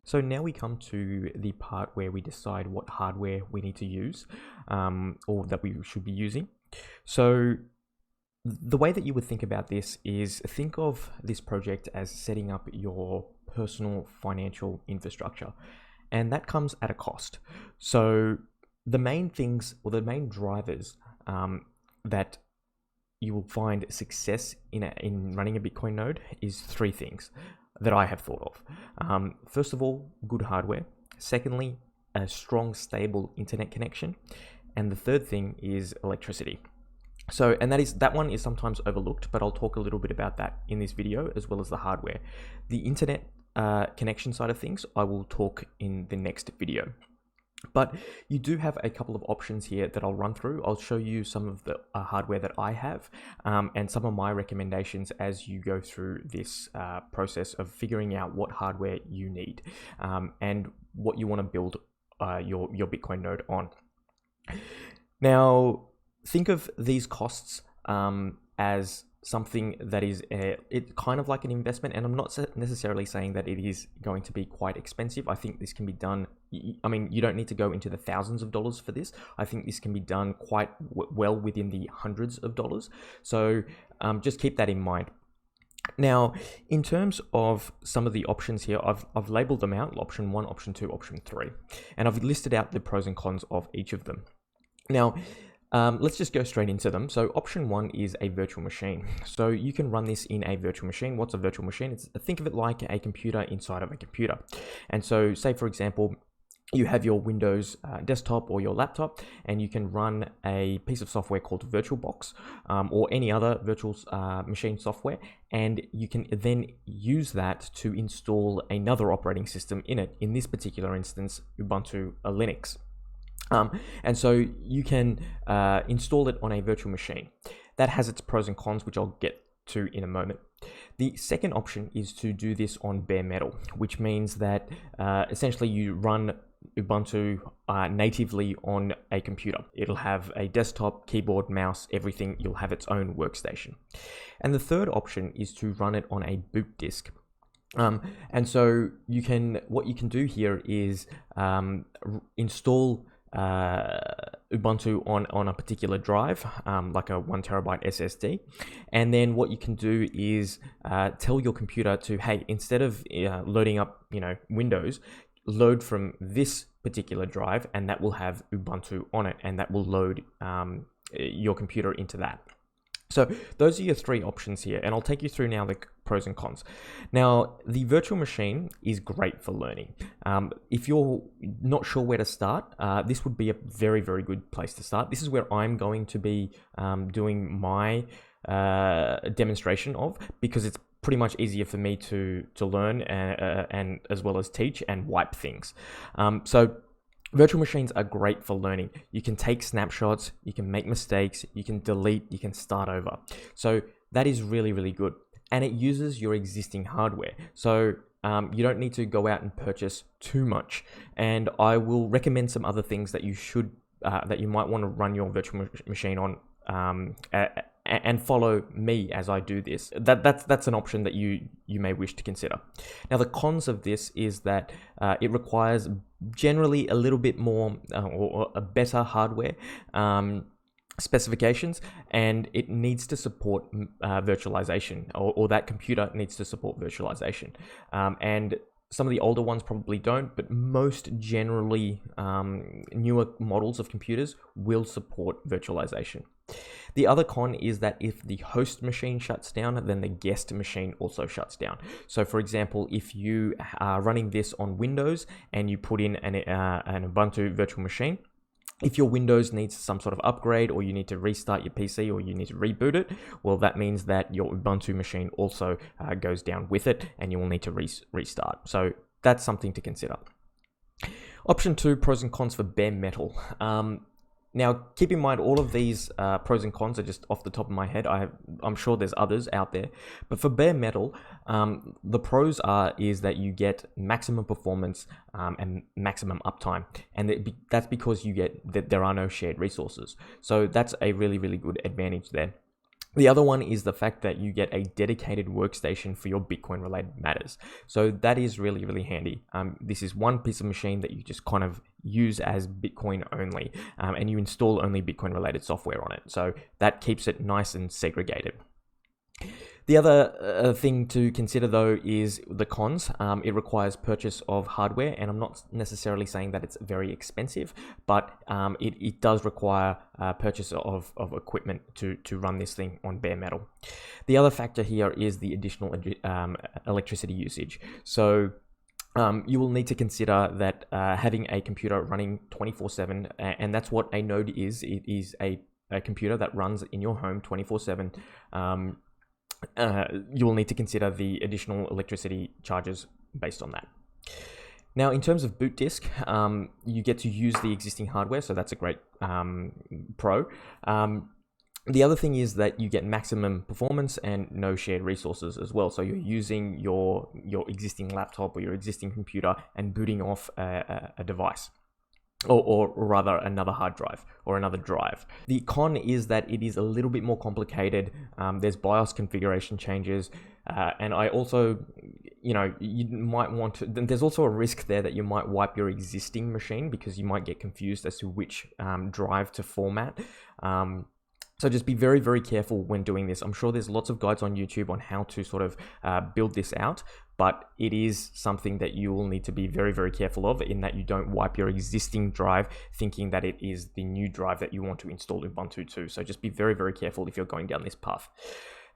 So now we come to the part where we decide what hardware we need to use, or that we should be using. So the way that you would think about this is think of this project as setting up your personal financial infrastructure, and that comes at a cost. So the main things or the main drivers that you will find success in running a Bitcoin node is three things that I have thought of. First of all, good hardware. Secondly, a strong, stable internet connection. And the third thing is electricity. So, and that one is sometimes overlooked, but I'll talk a little bit about that in this video, as well as the hardware. The internet connection side of things, I will talk in the next video. But you do have a couple of options here that I'll run through. I'll show you some of the hardware that I have and some of my recommendations as you go through this process of figuring out what hardware you need and what you want to build your Bitcoin node on. Now, think of these costs as something that is it's kind of like an investment, and I'm not necessarily saying that it is going to be quite expensive. I think this can be done. I mean, you don't need to go into the thousands of dollars for this. I think this can be done quite well within the hundreds of dollars. So just keep that in mind. Now, in terms of some of the options here, I've labeled them out: option 1, option 2, option 3, and I've listed out the pros and cons of each of them. Now, let's just go straight into them. So option 1 is a virtual machine. So you can run this in a virtual machine. What's a virtual machine? Think of it like a computer inside of a computer. And so say, for example, you have your Windows desktop or your laptop, and you can run a piece of software called VirtualBox or any other virtual machine software, and you can then use that to install another operating system in it. In this particular instance, Ubuntu Linux. And so you can install it on a virtual machine. That has its pros and cons, which I'll get to in a moment. The second option is to do this on bare metal, which means that essentially you run Ubuntu natively on a computer. It'll have a desktop, keyboard, mouse, everything. You'll have its own workstation. And the third option is to run it on a boot disk. And so what you can do here is install Ubuntu on a particular drive, like a 1 terabyte SSD, and then what you can do is tell your computer to, hey, instead of loading up Windows, load from this particular drive, and that will have Ubuntu on it, and that will load your computer into that. So those are your three options here, and I'll take you through now the pros and cons. Now, the virtual machine is great for learning. If you're not sure where to start, this would be a very, very good place to start. This is where I'm going to be doing my demonstration of, because it's pretty much easier for me to learn and as well as teach and wipe things. So virtual machines are great for learning. You can take snapshots, you can make mistakes, you can delete, you can start over. So that is really, really good. And it uses your existing hardware. So you don't need to go out and purchase too much. And I will recommend some other things that you might want to run your virtual machine on and follow me as I do this. That's an option that you may wish to consider. Now, the cons of this is that it requires generally a little bit more or a better hardware specifications, and it needs to support virtualization, or that computer needs to support virtualization. And some of the older ones probably don't, but most generally newer models of computers will support virtualization. The other con is that if the host machine shuts down, then the guest machine also shuts down. So for example, if you are running this on Windows and you put in an Ubuntu virtual machine, if your Windows needs some sort of upgrade, or you need to restart your PC, or you need to reboot it, well, that means that your Ubuntu machine also goes down with it, and you will need to restart. So that's something to consider. Option 2, pros and cons for bare metal. Now, keep in mind, all of these pros and cons are just off the top of my head. I'm sure there's others out there. But for bare metal, the pros is that you get maximum performance and maximum uptime. And that's because there are no shared resources. So that's a really, really good advantage there. The other one is the fact that you get a dedicated workstation for your Bitcoin related matters. So that is really, really handy. This is one piece of machine that you just kind of use as Bitcoin only, and you install only Bitcoin related software on it. So that keeps it nice and segregated. The other thing to consider though is the cons. It requires purchase of hardware, and I'm not necessarily saying that it's very expensive, but it does require purchase of equipment to run this thing on bare metal. The other factor here is the additional electricity usage. So you will need to consider that having a computer running 24/7, and that's what a node is. It is a computer that runs in your home 24/7. You will need to consider the additional electricity charges based on that. Now, in terms of boot disk, you get to use the existing hardware, so that's a great pro. The other thing is that you get maximum performance and no shared resources as well. So you're using your existing laptop or your existing computer and booting off a device. Or rather another hard drive or another drive. The con is that it is a little bit more complicated. There's BIOS configuration changes, and I also, you might want to, there's also a risk there that you might wipe your existing machine because you might get confused as to which drive to format. So just be very, very careful when doing this. I'm sure there's lots of guides on YouTube on how to sort of build this out, but it is something that you will need to be very, very careful of, in that you don't wipe your existing drive thinking that it is the new drive that you want to install Ubuntu to. So just be very, very careful if you're going down this path.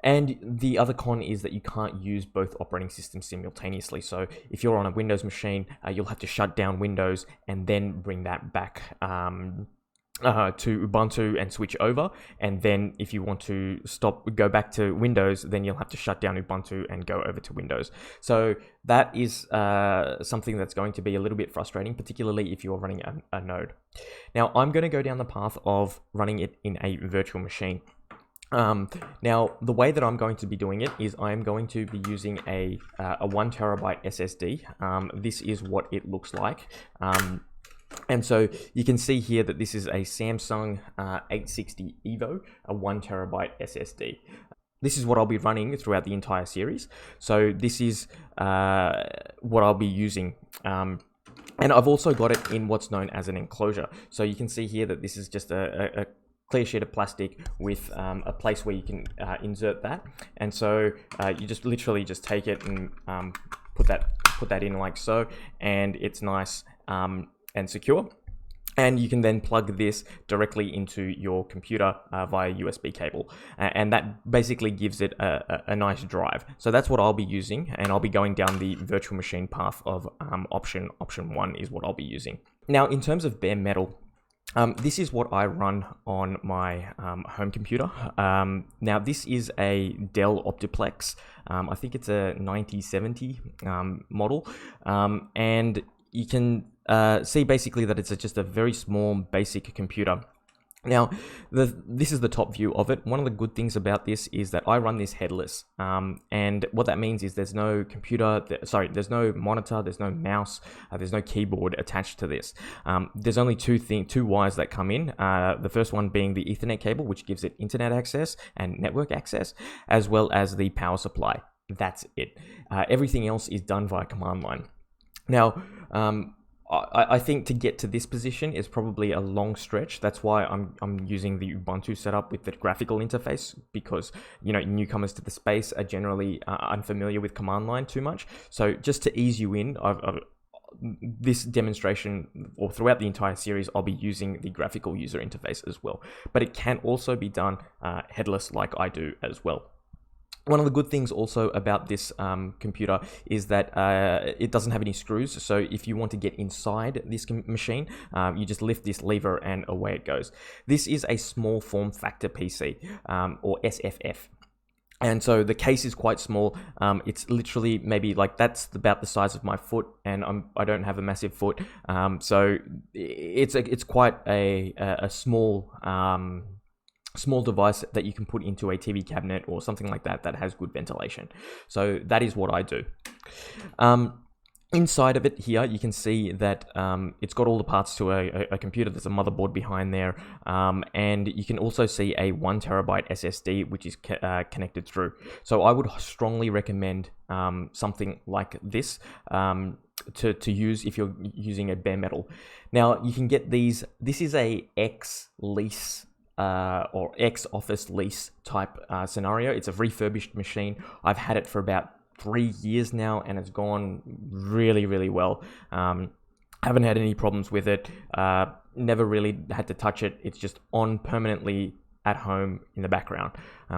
And the other con is that you can't use both operating systems simultaneously. So if you're on a Windows machine, you'll have to shut down Windows and then bring that back to Ubuntu and switch over, and then if you want to go back to Windows, then you'll have to shut down Ubuntu and go over to Windows. So that is something that's going to be a little bit frustrating, particularly if you're running a node. Now I'm going to go down the path of running it in a virtual machine. Now the way that I'm going to be doing it is I'm going to be using a 1 terabyte SSD. This is what it looks like. And so you can see here that this is a Samsung 860 EVO, a 1 terabyte SSD. This is what I'll be running throughout the entire series. So this is what I'll be using. And I've also got it in what's known as an enclosure. So you can see here that this is just a clear sheet of plastic with a place where you can insert that. And so you just literally just take it and put that in like so, and it's nice and secure. And you can then plug this directly into your computer via USB cable. And that basically gives it a nice drive. So that's what I'll be using, and I'll be going down the virtual machine path of option 1 is what I'll be using. Now, in terms of bare metal, this is what I run on my home computer. Now, this is a Dell Optiplex. I think it's a 9070 model. And you can see basically that it's just a very small basic computer. Now, this is the top view of it. One of the good things about this is that I run this headless. And what that means is there's no computer, there's no monitor, there's no mouse, there's no keyboard attached to this. There's only two wires that come in. The first one being the Ethernet cable, which gives it internet access and network access, as well as the power supply. That's it. Everything else is done via command line. Now, I think to get to this position is probably a long stretch. That's why I'm using the Ubuntu setup with the graphical interface, because newcomers to the space are generally unfamiliar with command line too much. So just to ease you in, this demonstration, or throughout the entire series, I'll be using the graphical user interface as well. But it can also be done headless like I do as well. One of the good things also about this computer is that it doesn't have any screws. So if you want to get inside this machine, you just lift this lever and away it goes. This is a small form factor PC, or SFF. And so the case is quite small. It's literally maybe like that's about the size of my foot, and I don't have a massive foot. So it's quite a small device that you can put into a TV cabinet or something like that has good ventilation. So that is what I do. Inside of it here, you can see that it's got all the parts to a computer. There's a motherboard behind there, and you can also see a 1 terabyte SSD, which is connected through. So I would strongly recommend something like this to use if you're using a bare metal. Now you can get these. This is a X lease or X office lease type scenario. It's a refurbished machine. I've had it for about 3 years now, and it's gone really, really well. Haven't had any problems with it. Never really had to touch it. It's just on permanently at home in the background.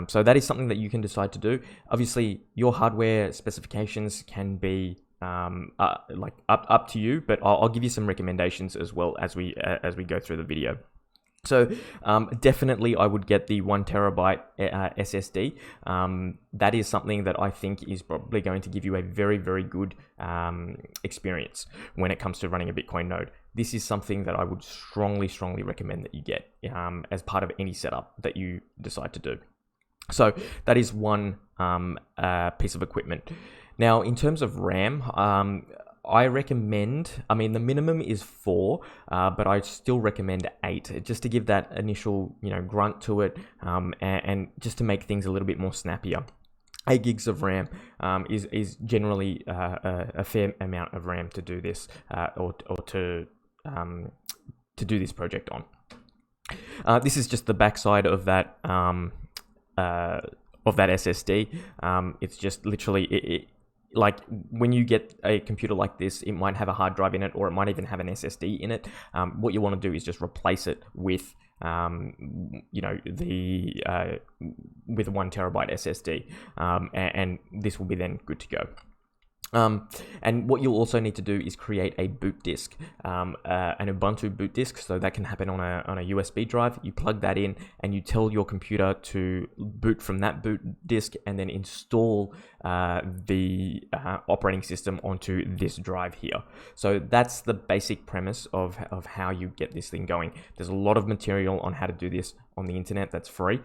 So that is something that you can decide to do. Obviously, your hardware specifications can be like up to you, but I'll give you some recommendations as well as we go through the video. So definitely I would get the 1 terabyte SSD. That is something that I think is probably going to give you a very, very good experience when it comes to running a Bitcoin node. This is something that I would strongly recommend that you get as part of any setup that you decide to do. So that is one piece of equipment. Now, in terms of RAM, I recommend, I mean, the minimum is 4, but I still recommend 8, just to give that initial, grunt to it, and just to make things a little bit more snappier. 8 gigs of RAM is generally a fair amount of RAM to do this, or to do this project on. This is just the backside of that SSD. It's just literally like when you get a computer like this, it might have a hard drive in it, or it might even have an SSD in it. What you want to do is just replace it with with 1 terabyte SSD, and this will be then good to go. And what you'll also need to do is create a boot disk, an Ubuntu boot disk. So that can happen on a USB drive. You plug that in and you tell your computer to boot from that boot disk, and then install the operating system onto this drive here. So that's the basic premise of how you get this thing going. There's a lot of material on how to do this on the internet that's free.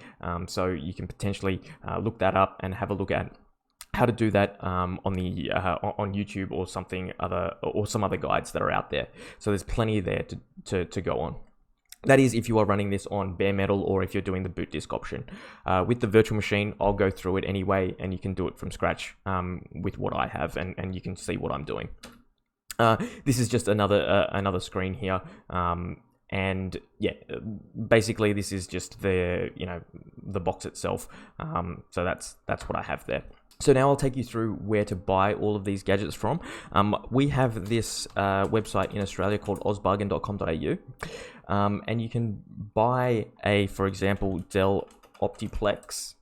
So you can potentially look that up and have a look at how to do that on YouTube or some other guides that are out there. So there's plenty there to go on. That is if you are running this on bare metal, or if you're doing the boot disk option. With the virtual machine, I'll go through it anyway, and you can do it from scratch with what I have, and you can see what I'm doing. This is just another screen here. And yeah, basically this is just the box itself. So that's what I have there. So now I'll take you through where to buy all of these gadgets from. We have this website in Australia called ozbargain.com.au, and you can buy for example, Dell Optiplex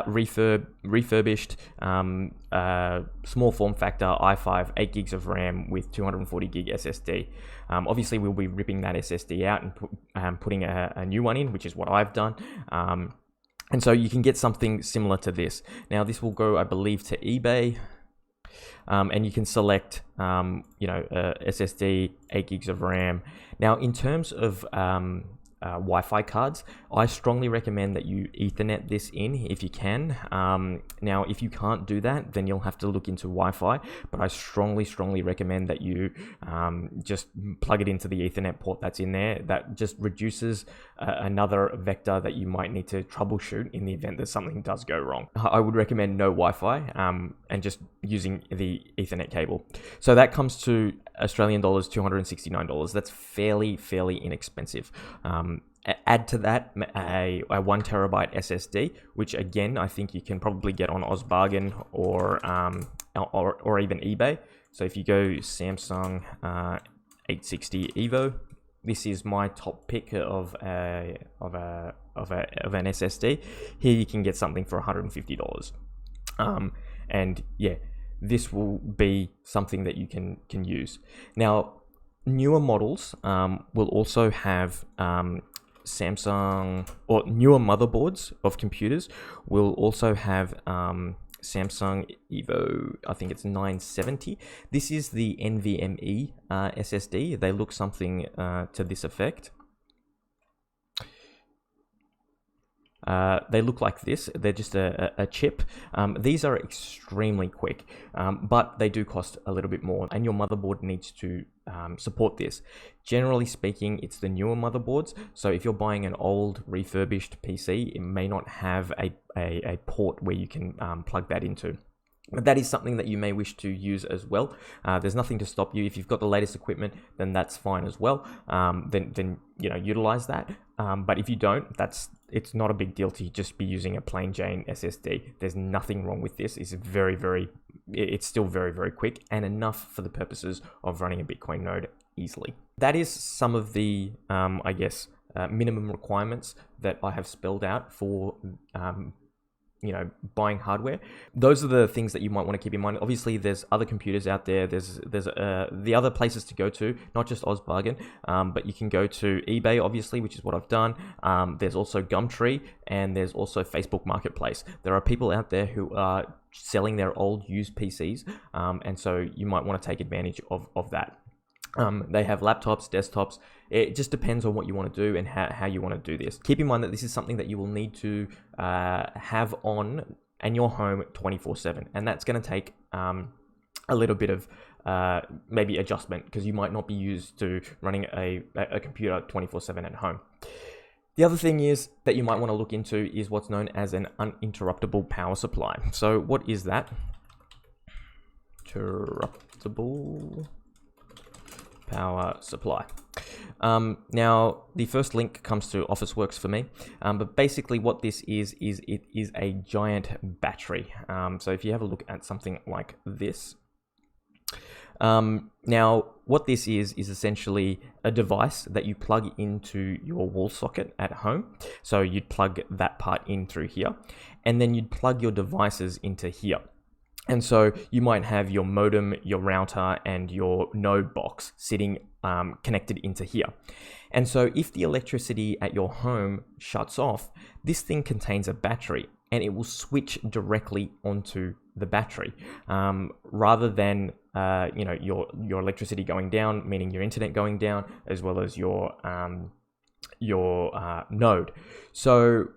refurbished, small form factor i5, 8 gigs of RAM with 240 gig SSD. Obviously, we'll be ripping that SSD out and putting a new one in, which is what I've done. And so you can get something similar to this. Now, this will go, I believe, to eBay. And you can select, SSD, 8 gigs of RAM. Now, in terms of Wi-Fi cards, I strongly recommend that you Ethernet this in if you can. Now, if you can't do that, then you'll have to look into Wi-Fi, but I strongly recommend that you just plug it into the Ethernet port that's in there. That just reduces another vector that you might need to troubleshoot in the event that something does go wrong. I would recommend no Wi-Fi and just using the Ethernet cable. So that comes to Australian dollars, $269. That's fairly inexpensive. Add to that a 1 terabyte SSD, which again I think you can probably get on Ozbargain or even eBay. So if you go Samsung 860 Evo, this is my top pick of an SSD. Here you can get something for $150. And yeah, this will be something that you can use. Now, newer models will also have Samsung, or newer motherboards of computers will also have Samsung Evo, I think it's 970. This is the NVMe SSD. They look something to this effect. They look like this. They're just a chip. These are extremely quick, but they do cost a little bit more, and your motherboard needs to support this. Generally speaking, it's the newer motherboards. So if you're buying an old refurbished PC, it may not have a port where you can plug that into. But that is something that you may wish to use as well. There's nothing to stop you. If you've got the latest equipment, then that's fine as well. Then utilize that. But if you don't, it's not a big deal to just be using a plain Jane SSD. There's nothing wrong with this. It's still very, very quick and enough for the purposes of running a Bitcoin node easily. That is some of the, minimum requirements that I have spelled out for buying hardware. Those are the things that you might want to keep in mind. Obviously, there's other computers out there. There's the other places to go to, not just OzBargain, but you can go to eBay, obviously, which is what I've done. There's also Gumtree, and there's also Facebook Marketplace. There are people out there who are selling their old used PCs, and so you might want to take advantage of that. They have laptops, desktops. It just depends on what you want to do and how you want to do this. Keep in mind that this is something that you will need to have on in your home 24/7, and that's going to take a little bit of maybe adjustment, because you might not be used to running a computer 24/7 at home. The other thing is that you might want to look into is what's known as an uninterruptible power supply. So what is that? Interruptible power supply. Now, the first link comes to Officeworks for me, but basically what this is it is a giant battery. So if you have a look at something like this, now what this is essentially a device that you plug into your wall socket at home. So you'd plug that part in through here, and then you'd plug your devices into here. And so you might have your modem, your router, and your node box sitting connected into here. And so if the electricity at your home shuts off, this thing contains a battery, and it will switch directly onto the battery, rather than your electricity going down, meaning your internet going down, as well as your node. So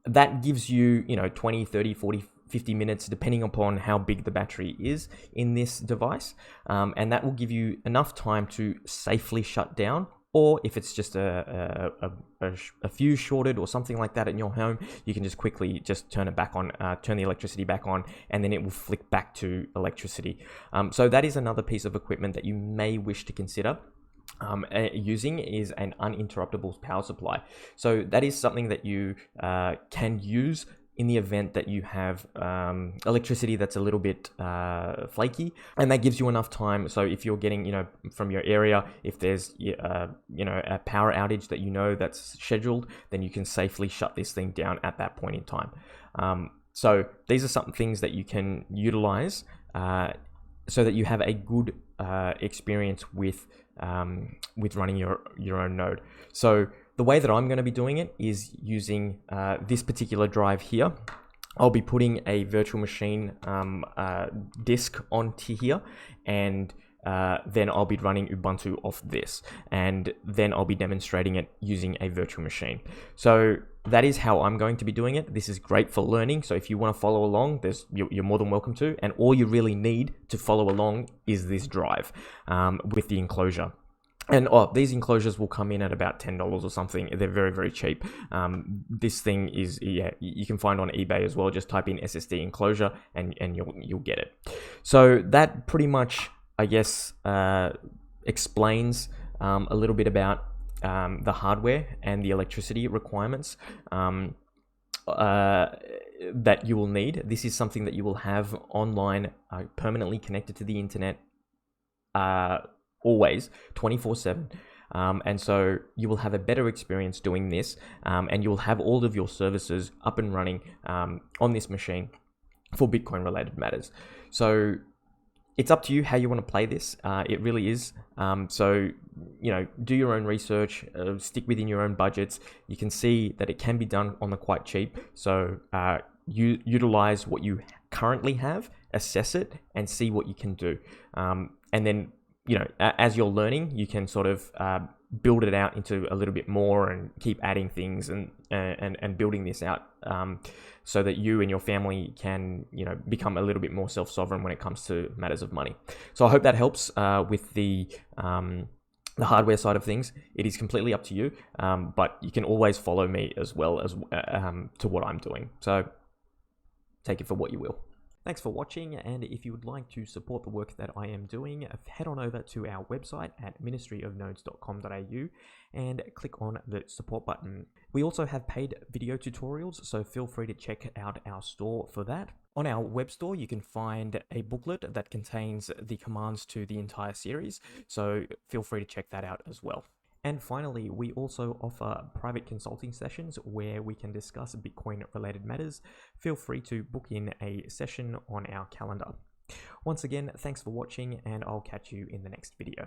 that gives you 20, 30, 40, 50 minutes, depending upon how big the battery is in this device. And that will give you enough time to safely shut down, or if it's just a fuse shorted or something like that in your home, you can just quickly just turn it back on, turn the electricity back on, and then it will flick back to electricity. So that is another piece of equipment that you may wish to consider using, is an uninterruptible power supply. So that is something that you can use in the event that you have electricity that's a little bit flaky, and that gives you enough time. So if you're getting, from your area, if there's, a power outage that that's scheduled, then you can safely shut this thing down at that point in time. So these are some things that you can utilize so that you have a good experience with running your own node. So the way that I'm going to be doing it is using this particular drive here. I'll be putting a virtual machine disk onto here, and then I'll be running Ubuntu off this, and then I'll be demonstrating it using a virtual machine. So that is how I'm going to be doing it. This is great for learning. So if you want to follow along, you're more than welcome to. And all you really need to follow along is this drive with the enclosure. And these enclosures will come in at about $10 or something. They're very, very cheap. This thing is, you can find on eBay as well. Just type in SSD enclosure and you'll get it. So that pretty much, I guess, explains a little bit about the hardware and the electricity requirements that you will need. This is something that you will have online, permanently connected to the internet, always 24/7. And so you will have a better experience doing this, and you will have all of your services up and running on this machine for Bitcoin related matters. So it's up to you how you want to play this. It really is. So, do your own research, stick within your own budgets. You can see that it can be done on the quite cheap. So you utilize what you currently have, assess it, and see what you can do. And then, as you're learning, you can sort of build it out into a little bit more and keep adding things and building this out, so that you and your family can, become a little bit more self-sovereign when it comes to matters of money. So I hope that helps with the hardware side of things. It is completely up to you, but you can always follow me as well as to what I'm doing. So take it for what you will. Thanks for watching, and if you would like to support the work that I am doing, head on over to our website at ministryofnodes.com.au and click on the support button. We also have paid video tutorials, so feel free to check out our store for that. On our web store, you can find a booklet that contains the commands to the entire series, so feel free to check that out as well. And finally, we also offer private consulting sessions where we can discuss Bitcoin related matters. Feel free to book in a session on our calendar. Once again, thanks for watching, and I'll catch you in the next video.